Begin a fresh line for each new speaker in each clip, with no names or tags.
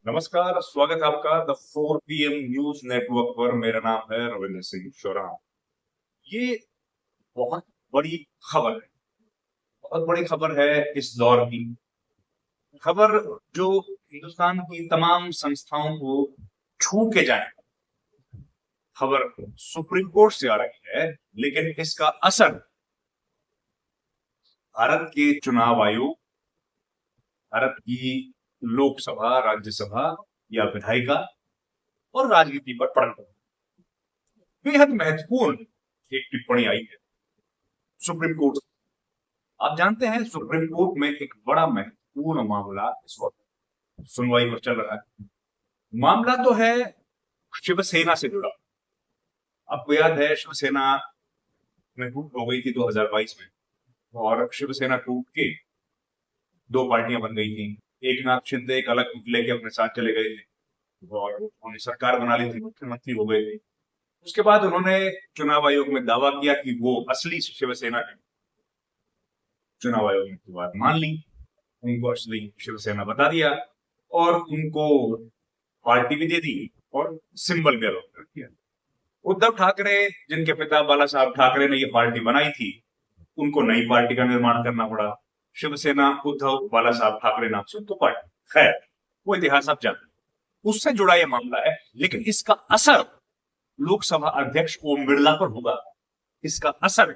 नमस्कार, स्वागत है आपका द 4 PM न्यूज नेटवर्क पर। मेरा नाम है रविंद्र सिंह शोराम। ये बहुत बड़ी खबर है। बहुत बड़ी खबर है इस दौर की खबर, जो हिंदुस्तान की तमाम संस्थाओं को छू के जाए। खबर सुप्रीम कोर्ट से आ रही है, लेकिन इसका असर भारत के चुनाव आयोग, भारत की लोकसभा, राज्यसभा या विधायिका और राजनीति पर पड़ रहा है। बेहद महत्वपूर्ण एक टिप्पणी आई है सुप्रीम कोर्ट। आप जानते हैं, सुप्रीम कोर्ट में एक बड़ा महत्वपूर्ण मामला इस वक्त सुनवाई पर चल रहा है। मामला तो है शिवसेना से जुड़ा। आपको याद है, शिवसेना में टूट हो गई थी 2022 में, और शिवसेना टूट के दो पार्टियां बन गई थी। एक नाथ शिंदे एक अलग लेके अपने साथ चले गए थे और उन्होंने सरकार बना ली थी, मुख्यमंत्री हो गए थे। उसके बाद उन्होंने चुनाव आयोग में दावा किया कि वो असली शिवसेना है। चुनाव आयोग ने बात मान ली, उनको असली शिवसेना बता दिया और उनको पार्टी भी दे दी और सिंबल भी अलॉट कर दिया। उद्धव ठाकरे, जिनके पिता बाला साहब ठाकरे ने ये पार्टी बनाई थी, उनको नई पार्टी का निर्माण करना पड़ा। शिवसेना उद्धव बाला साहब ठाकरे नाम से तो पार्टी, खैर वो इतिहास आप जानते हैं। उससे जुड़ा ये मामला है, लेकिन इसका असर लोकसभा अध्यक्ष ओम बिरला पर होगा। इसका असर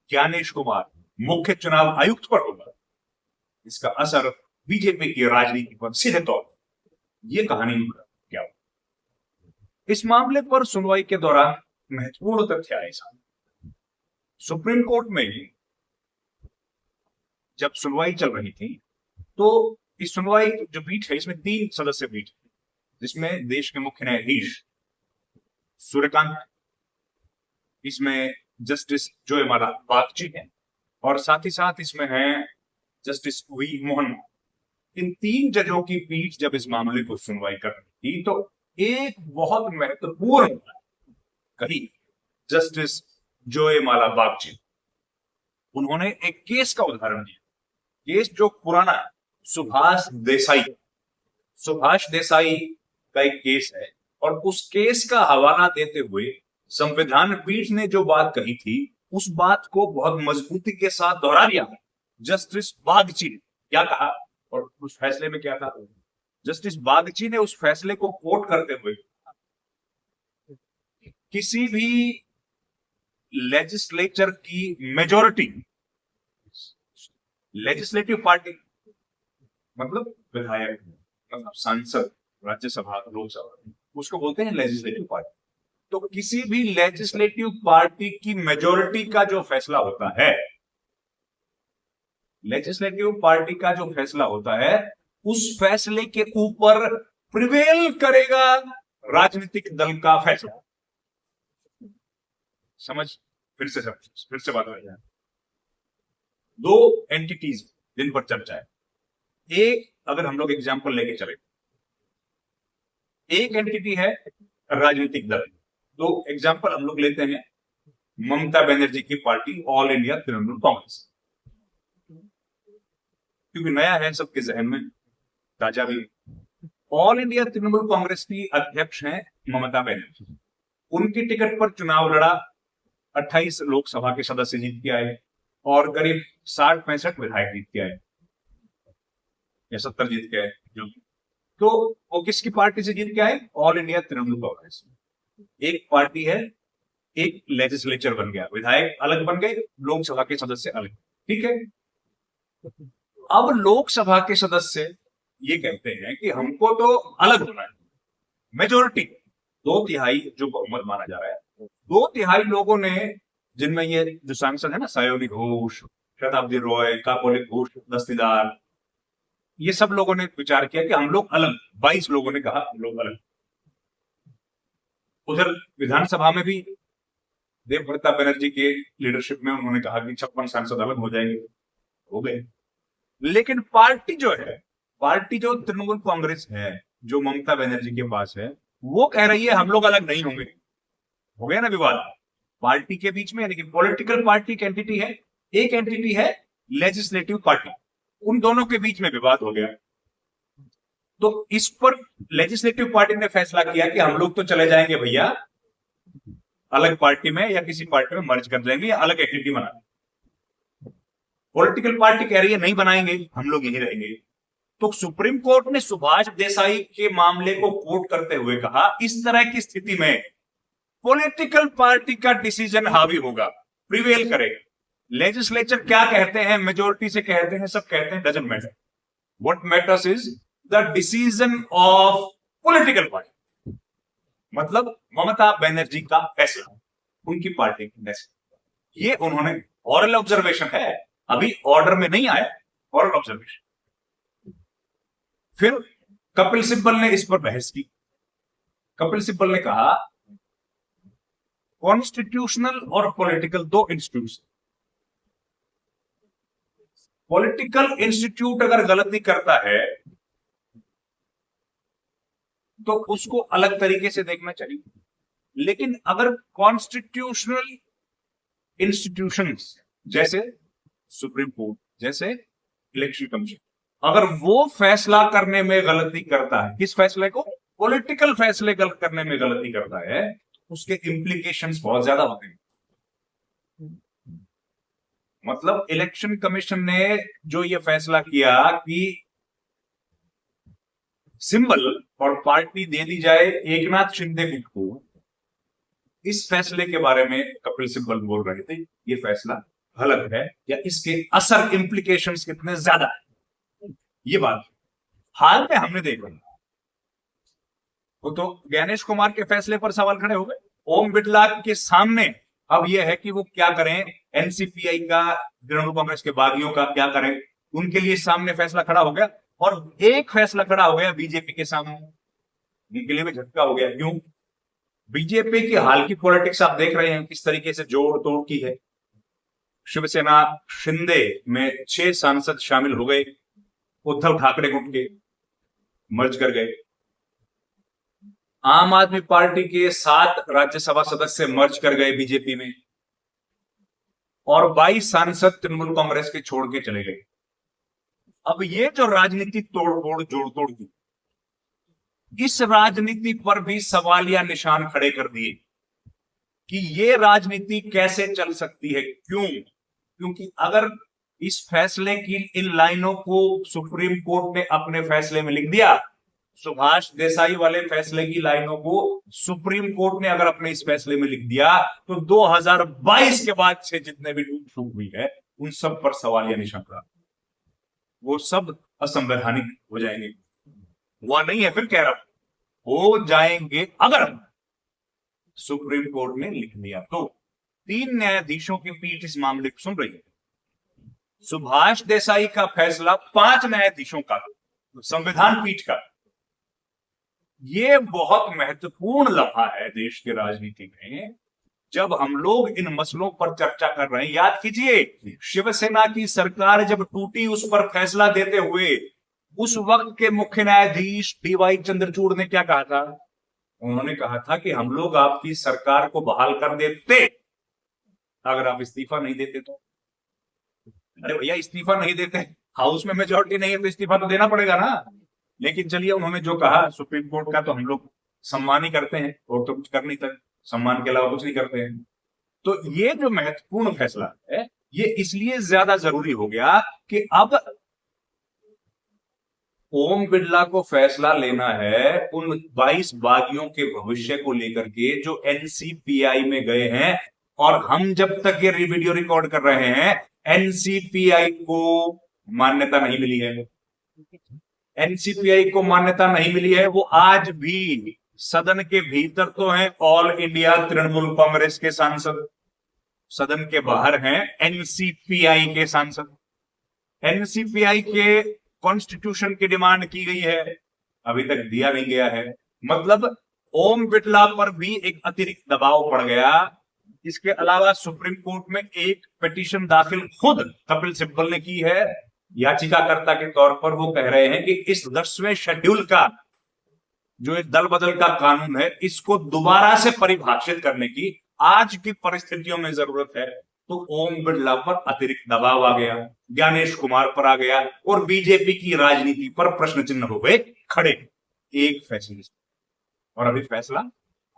ज्ञानेश कुमार, मुख्य चुनाव आयुक्त पर होगा। इसका असर बीजेपी की राजनीति पर सीधे तौर पर। यह कहानी क्या होगी इस मामले पर सुनवाई के दौरान? महत्वपूर्ण तथ्य आए सामने। सुप्रीम कोर्ट में जब सुनवाई चल रही थी, तो इस सुनवाई जो पीठ है, इसमें 3 सदस्य पीठ है, जिसमें देश के मुख्य न्यायाधीश सूर्यकांत, इसमें जस्टिस जोयमाला बागची है, और साथ ही साथ इसमें है जस्टिस वी मोहन। इन 3 जजों की पीठ जब इस मामले को सुनवाई कर रही थी, तो एक बहुत महत्वपूर्ण कही जस्टिस जोयमाला बागची, उन्होंने एक केस का उदाहरण दिया। केस जो पुराना है, सुभाष देसाई का एक केस है, और उस केस का हवाला देते हुए संविधान पीठ ने जो बात कही थी, उस बात को बहुत मजबूती के साथ दोहरा दिया। जस्टिस बागची ने क्या कहा और उस फैसले में क्या था? जस्टिस बागची ने उस फैसले को कोट करते हुए, किसी भी लेजिस्लेचर की मेजॉरिटी, लेजिस्लेटिव पार्टी मतलब विधायक, मतलब सांसद, राज्यसभा, लोकसभा, उसको बोलते हैं लेजिस्लेटिव पार्टी। तो किसी भी लेजिस्लेटिव पार्टी की मेजॉरिटी का जो फैसला होता है, लेजिस्लेटिव पार्टी का जो फैसला होता है, उस फैसले के ऊपर प्रिवेल करेगा राजनीतिक दल का फैसला। समझ? फिर से बात हो जाए। 2 एंटिटीज जिन पर चर्चा है। एक, अगर हम लोग एग्जांपल लेके चले, एक एंटिटी है राजनीतिक दल। तो एग्जांपल हम लोग लेते हैं ममता बनर्जी की party all India Trinamool Congress, क्योंकि नया है सबके जहन में, ताजा भी। ऑल इंडिया तृणमूल कांग्रेस की अध्यक्ष हैं ममता बनर्जी। उनकी टिकट पर चुनाव लड़ा, 28 लोकसभा के सदस्य जीत के आए और करीब 60-65 विधायक जीत के आए, या 70 जीत के आए जो। तो वो किसकी पार्टी से जीत के आए? All India Trinamool Congress. एक पार्टी है, एक लेजिस्लेचर बन गया, विधायक अलग बन गए, लोकसभा के सदस्य अलग। ठीक है। अब लोकसभा के सदस्य ये कहते हैं कि हमको तो अलग होना है। मेजोरिटी 2/3 जो बहुमत माना जा रहा है, 2/3 लोगों ने, जिनमें ये जो सांसद है ना, सायोनी घोष, शताब्दी रॉय, काकोली घोष, दस्तीदार, ये सब लोगों ने विचार किया कि हम लोग अलग। 22 लोगों ने कहा हम लोग अलग। उधर विधानसभा में भी देवव्रता बनर्जी के लीडरशिप में उन्होंने कहा कि 56 सांसद अलग हो जाएंगे, हो गए। लेकिन पार्टी जो है, पार्टी जो तृणमूल कांग्रेस है, जो ममता बनर्जी के पास है, वो कह रही है हम लोग अलग नहीं होंगे। हो गया ना विवाद पार्टी के बीच में, यानी कि पॉलिटिकल पार्टी की एंटिटी है, एक एंटिटी है लेजिस्लेटिव पार्टी, उन दोनों के बीच में विवाद हो गया। तो इस पर लेजिस्लेटिव पार्टी ने फैसला किया कि हम लोग तो चले जाएंगे भैया, अलग पार्टी में या किसी पार्टी में मर्ज कर जाएंगे या अलग एक्टिविटी बना। पॉलिटिकल पार्टी कह रही है नहीं बनाएंगे, हम लोग यहीं रहेंगे। तो सुप्रीम कोर्ट ने सुभाष देसाई के मामले को कोट करते हुए कहा, इस तरह की स्थिति में पॉलिटिकल पार्टी का डिसीजन हावी होगा, प्रिवेल करेगा। लेजिस्लेचर क्या कहते हैं, मेजोरिटी से कहते हैं, सब कहते हैं, doesn't matter. What matters is the decision of political party, मतलब ममता बनर्जी का फैसला, उनकी पार्टी का फैसला। ये उन्होंने ऑरल ऑब्जर्वेशन है, अभी ऑर्डर में नहीं आया, ऑरल ऑब्जर्वेशन। फिर कपिल सिब्बल ने इस पर बहस की। कपिल सिब्बल ने कहा कॉन्स्टिट्यूशनल और पॉलिटिकल दो इंस्टीट्यूशन, पॉलिटिकल इंस्टीट्यूट अगर गलती करता है तो उसको अलग तरीके से देखना चाहिए, लेकिन अगर कॉन्स्टिट्यूशनल इंस्टीट्यूशंस जैसे सुप्रीम कोर्ट, जैसे इलेक्शन कमीशन, अगर वो फैसला करने में गलती करता है, किस फैसले को, पॉलिटिकल फैसले करने में गलती करता है, उसके इंप्लीकेशंस बहुत ज्यादा होते हैं। मतलब इलेक्शन कमीशन ने जो ये फैसला किया कि सिंबल और पार्टी दे दी जाए एकनाथ शिंदे को, इस फैसले के बारे में कपिल सिब्बल बोल रहे थे ये फैसला गलत है, या इसके असर इंप्लीकेशंस कितने ज्यादा है, ये बात हाल में हमने देखा। वो तो ज्ञानेश कुमार के फैसले पर सवाल खड़े हो गए। ओम बिरला के सामने अब यह है कि वो क्या करें, एनसीपी का, तृणमूल कांग्रेस के बागियों का क्या करें, उनके लिए सामने फैसला खड़ा हो गया। और एक फैसला खड़ा हो गया बीजेपी के सामने, उनके लिए भी झटका हो गया। क्यों? बीजेपी की हाल की पॉलिटिक्स आप देख रहे हैं किस तरीके से जोड़ तोड़ की है। शिवसेना शिंदे में 6 सांसद शामिल हो गए, उद्धव ठाकरे गुट के मर्ज कर गए। आम आदमी पार्टी के 7 राज्यसभा सदस्य मर्ज कर गए बीजेपी में, और 22 सांसद तृणमूल कांग्रेस के छोड़ के चले गए। अब ये जो राजनीति तोड़-फोड़ जोड़-तोड़ की, इस राजनीति पर भी सवालिया निशान खड़े कर दिए कि ये राजनीति कैसे चल सकती है। क्यों? क्योंकि अगर इस फैसले की इन लाइनों को सुप्रीम कोर्ट ने अपने फैसले में लिख दिया, सुभाष देसाई वाले फैसले की लाइनों को सुप्रीम कोर्ट ने अगर अपने इस फैसले में लिख दिया, तो 2022 के बाद से जितने भी टूट फूट हुई है उन सब पर सवालिया निशान खड़ा, वो सब असंवैधानिक हो जाएंगे। वह नहीं है, फिर कह रहा हो जाएंगे अगर सुप्रीम कोर्ट ने लिख दिया तो। 3 न्यायाधीशों की पीठ इस मामले को सुन रही है। सुभाष देसाई का फैसला 5 न्यायाधीशों का, संविधान पीठ का। ये बहुत महत्वपूर्ण लम्हा है देश के राजनीति में, जब हम लोग इन मसलों पर चर्चा कर रहे हैं। याद कीजिए, शिवसेना की सरकार जब टूटी, उस पर फैसला देते हुए उस वक्त के मुख्य न्यायाधीश डीवाई चंद्रचूड़ ने क्या कहा था? उन्होंने कहा था कि हम लोग आपकी सरकार को बहाल कर देते अगर आप इस्तीफा नहीं देते तो। अरे भैया, इस्तीफा नहीं देते, हाउस में मेजॉरिटी नहीं है तो इस्तीफा तो देना पड़ेगा ना। लेकिन चलिए, उन्होंने जो कहा सुप्रीम कोर्ट का तो हम लोग सम्मान ही करते हैं, और तो कुछ कर नहीं सकते, सम्मान के अलावा कुछ नहीं करते हैं। तो ये जो महत्वपूर्ण फैसला है, ये इसलिए ज्यादा जरूरी हो गया कि अब ओम बिरला को फैसला लेना है उन 22 बागियों के भविष्य को लेकर के जो एनसीपीआई में गए हैं। और हम जब तक ये वीडियो रिकॉर्ड कर रहे हैं, एनसीपीआई को मान्यता नहीं मिली है। एनसीपीआई को मान्यता नहीं मिली है। वो आज भी सदन के भीतर तो हैं ऑल इंडिया तृणमूल कांग्रेस के सांसद, सदन के बाहर हैं एनसीपीआई के सांसद। एनसीपीआई के कॉन्स्टिट्यूशन की डिमांड की गई है, अभी तक दिया नहीं गया है। मतलब ओम बिरला पर भी एक अतिरिक्त दबाव पड़ गया। इसके अलावा सुप्रीम कोर्ट में एक पिटीशन दाखिल खुद कपिल सिब्बल ने की है याचिकाकर्ता के तौर पर। वो कह रहे हैं कि इस 10वें शेड्यूल का जो एक दल बदल का कानून है, इसको दोबारा से परिभाषित करने की आज की परिस्थितियों में जरूरत है। तो ओम बिरला पर अतिरिक्त दबाव आ गया, ज्ञानेश कुमार पर आ गया, और बीजेपी की राजनीति पर प्रश्न चिन्ह हो गए खड़े एक फैसले से, और अभी फैसला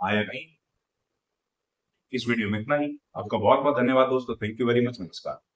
आया नहीं। इस वीडियो में इतना ही। आपका बहुत बहुत धन्यवाद दोस्तों। Thank you very much. नमस्कार।